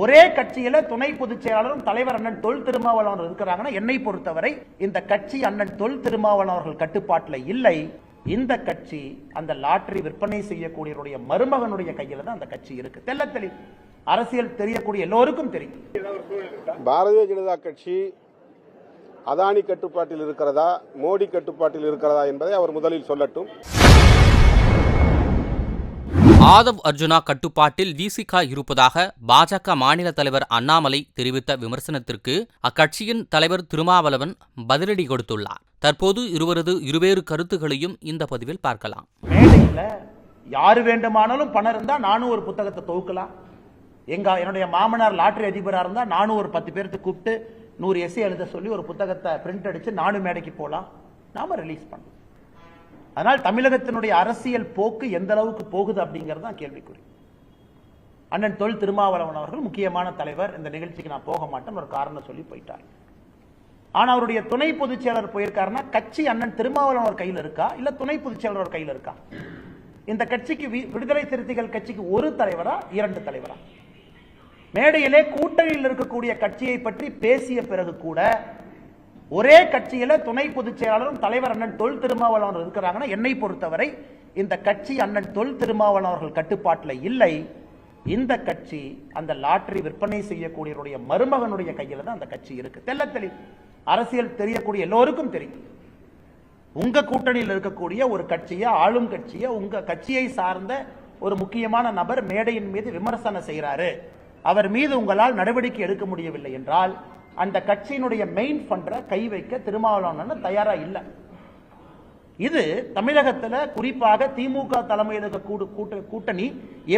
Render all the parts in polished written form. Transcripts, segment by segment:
ஒரே கட்சியில துணை பொதுச் செயலாளரும் தலைவர் அண்ணன் தொல் திருமாவளவன் இருக்கிறாங்கன்னா என்னை பொறுத்தவரை இந்த கட்சி அண்ணன் தொல் திருமாவளவன் அவர்கள் கட்டுப்பாட்டில் இல்லை. இந்த கட்சி அந்த லாட்டரி விற்பனை செய்யக்கூடியவருடைய மருமகனுடைய கையில தான் அந்த கட்சி இருக்கு. தெள்ளத்தெளி அரசியல் தெரியக்கூடிய எல்லோருக்கும் தெரியும். பாரதிய ஜனதா கட்சி அதானி கட்டுப்பாட்டில் இருக்கிறதா, மோடி கட்டுப்பாட்டில் இருக்கிறதா என்பதை அவர் முதலில் சொல்லட்டும். ஆதவ் அர்ஜுனா கட்டுப்பாட்டில் விசிக இருப்பதாக பாஜக மாநில தலைவர் அண்ணாமலை தெரிவித்த விமர்சனத்திற்கு அக்கட்சியின் தலைவர் திருமாவளவன் பதிலடி கொடுத்துள்ளார். தற்போது இருவரது இருவேறு கருத்துகளையும் இந்த பதிவில் பார்க்கலாம். மேடையில் யாரு வேண்டுமானாலும் பணம் இருந்தா நானும் ஒரு புத்தகத்தை தொகுக்கலாம். என்னுடைய மாமனார் லாட்டரி அதிபராக இருந்தா நானும் ஒரு 10 பேருக்கு கூப்பிட்டு 100 எஸ்ஏ எழுத சொல்லி ஒரு புத்தகத்தை பிரிண்ட் அடிச்சு நானும் மேடைக்கு போலாம், நாம ரிலீஸ் பண்ணலாம். அதனால் தமிழகத்தினுடைய அரசியல் போக்கு எந்த அளவுக்கு போகுது அப்படிங்கிறது தான் கேள்விக்குறி. அண்ணன் தொல் திருமாவளவன் அவர்கள் முக்கியமான தலைவர், இந்த நிகழ்ச்சிக்கு நான் போக மாட்டேன்னு ஒரு காரணம் சொல்லி போயிட்டார். ஆனா அவருடைய துணை பொதுச் செயலர் போயிருக்காருன்னா கட்சி அண்ணன் திருமாவளவன் ஒரு கையில் இருக்கா, இல்ல துணை பொதுச் செயலர் ஒரு கையில் இருக்கா? இந்த கட்சிக்கு விடுதலை சிறுத்தைகள் கட்சிக்கு ஒரு தலைவரா, 2 தலைவரா? மேடையிலே கூட்டணியில் இருக்கக்கூடிய கட்சியை பற்றி பேசிய பிறகு கூட ஒரே கட்சியில துணை பொதுச் செயலாளரும் தலைவர் அண்ணன் தொல் திருமாவளவன் இருக்கிறாங்கன்னா என்னை பொறுத்தவரை இந்த கட்சி அண்ணன் தொல் திருமாவளவன் அவர்கள் கட்டுப்பாட்டில் இல்லை. இந்த கட்சி அந்த லாட்டரி விற்பனை செய்யக்கூடியவருடைய மருமகனுடைய கையில தான் அந்த கட்சி இருக்கு. தெள்ளத்தெளி அரசியல் தெரியக்கூடிய எல்லோருக்கும் தெரியும். உங்க கூட்டணியில் இருக்கக்கூடிய ஒரு கட்சியை, ஆளும் கட்சியை, உங்க கட்சியை சார்ந்த ஒரு முக்கியமான நபர் மேடையின் மீது விமர்சனம் செய்கிறாரு, அவர் மீது உங்களால் நடவடிக்கை எடுக்க முடியவில்லை என்றால் அந்த கட்சியினுடைய மெயின் ஃபண்டரை கை வைக்க திருமாவளவன் தயாரா இல்லை. இது தமிழகத்துல குறிப்பாக திமுக தலைமையில் இருக்க கூட்டணி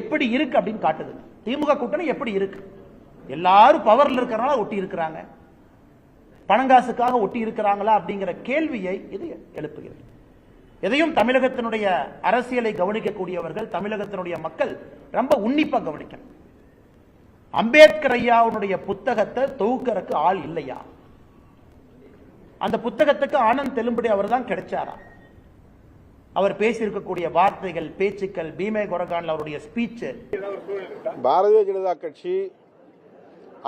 எப்படி இருக்கு அப்படின்னு காட்டுது. திமுக கூட்டணி எப்படி இருக்கு? எல்லாரும் பவர்ல இருக்கிறனால ஒட்டி இருக்கிறாங்க, பணங்காசுக்காக ஒட்டி இருக்கிறாங்களா அப்படிங்கிற கேள்வியை இது எழுப்புகிறது. எதையும் தமிழகத்தினுடைய அரசியலை கவனிக்கக்கூடியவர்கள், தமிழகத்தினுடைய மக்கள் ரொம்ப உன்னிப்பா கவனிக்கணும். அம்பேத்கர் ஐயாவுடைய புத்தகத்தை தொகுக்கறக்கு ஆள் இல்லையா? அந்த புத்தகத்துக்கு ஆனந்த் தெலும்படி அவர் தான் கிடைச்சாரா? அவர் பேசியிருக்கக்கூடிய வார்த்தைகள், பேச்சுக்கள், பீமே கொரகான்ல அவருடைய ஸ்பீச். பாரதிய ஜனதா கட்சி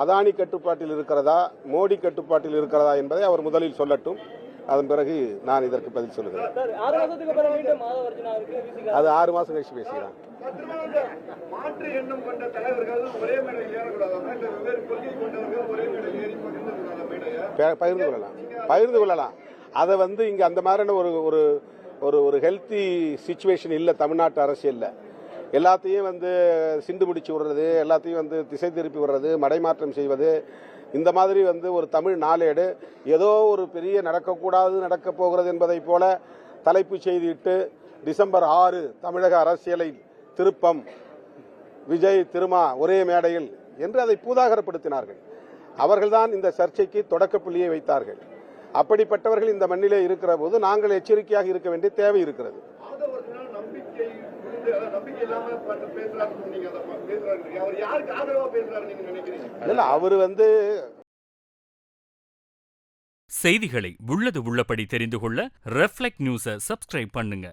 அதானி கட்டுப்பாட்டில் இருக்கிறதா, மோடி கட்டுப்பாட்டில் இருக்கிறதா என்பதை அவர் முதலில் சொல்லட்டும். அதன் பிறகு நான் இதற்கு பதில் சொல்லுகிறேன். அது 6 மாசம் கழிச்சு பேசுகிறேன். மாற்று எண்ணம் கொண்ட தலைவர்கள் ஒரே மேடையில் ஏறக்கூடாது, வெவ்வேறு கொள்கை கொண்டவர்கள் ஒரே மேடையில் ஏறி பகிர்ந்து கொள்ளலாம். அதை இங்க அந்த மாதிரியான ஒரு ஹெல்த்தி சிச்சுவேஷன் இல்லை தமிழ்நாட்டு அரசியல்ல. எல்லாத்தையும் சிண்டு முடிச்சு விடுறது, எல்லாத்தையும் திசை திருப்பி விடுறது, மடைமாற்றம் செய்வது, இந்த மாதிரி ஒரு தமிழ் நாளேடு ஏதோ ஒரு பெரிய நடக்கக்கூடாது, நடக்க போகிறது என்பதை போல தலைப்பு செய்திட்டு டிசம்பர் 6 தமிழக அரசியலை திருப்பம், விஜய் திருமா ஒரே மேடையில் என்று அதை பூதாகரப்படுத்தினார்கள். அவர்கள்தான் இந்த சர்ச்சைக்கு தொடக்க புள்ளியை வைத்தார்கள். அப்படிப்பட்டவர்கள் இந்த மண்ணிலே இருக்கிற போது நாங்கள் எச்சரிக்கையாக இருக்க வேண்டிய தேவை இருக்கிறது. அவரு செய்திகளை உள்ளது உள்ளபடி தெரிந்து கொள்ள ரெஃப்ளெக்ட் நியூஸை சப்ஸ்கிரைப் பண்ணுங்க.